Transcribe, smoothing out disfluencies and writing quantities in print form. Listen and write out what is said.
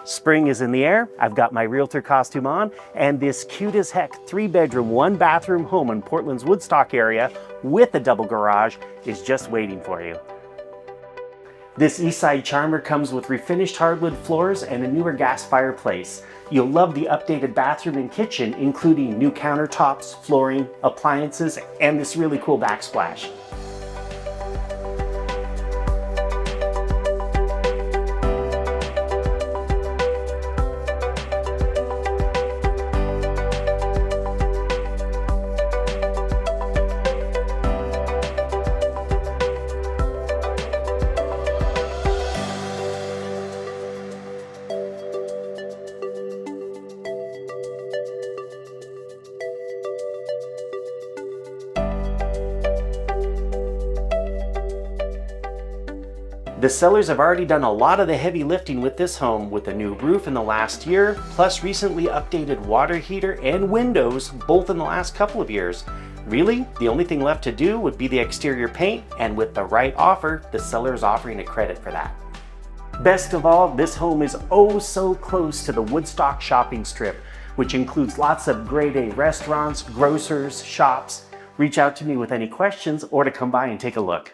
Spring is in the air, I've got my realtor costume on, and this cute as heck 3-bedroom, 1-bathroom home in Portland's Woodstock area with a double garage is just waiting for you. This Eastside Charmer comes with refinished hardwood floors and a newer gas fireplace. You'll love the updated bathroom and kitchen, including new countertops, flooring, appliances, and this really cool backsplash. The sellers have already done a lot of the heavy lifting with this home, with a new roof in the last year, plus recently updated water heater and windows, both in the last couple of years. Really, the only thing left to do would be the exterior paint, and with the right offer, the seller is offering a credit for that. Best of all, this home is oh so close to the Woodstock shopping strip, which includes lots of grade A restaurants, grocers, shops. Reach out to me with any questions or to come by and take a look.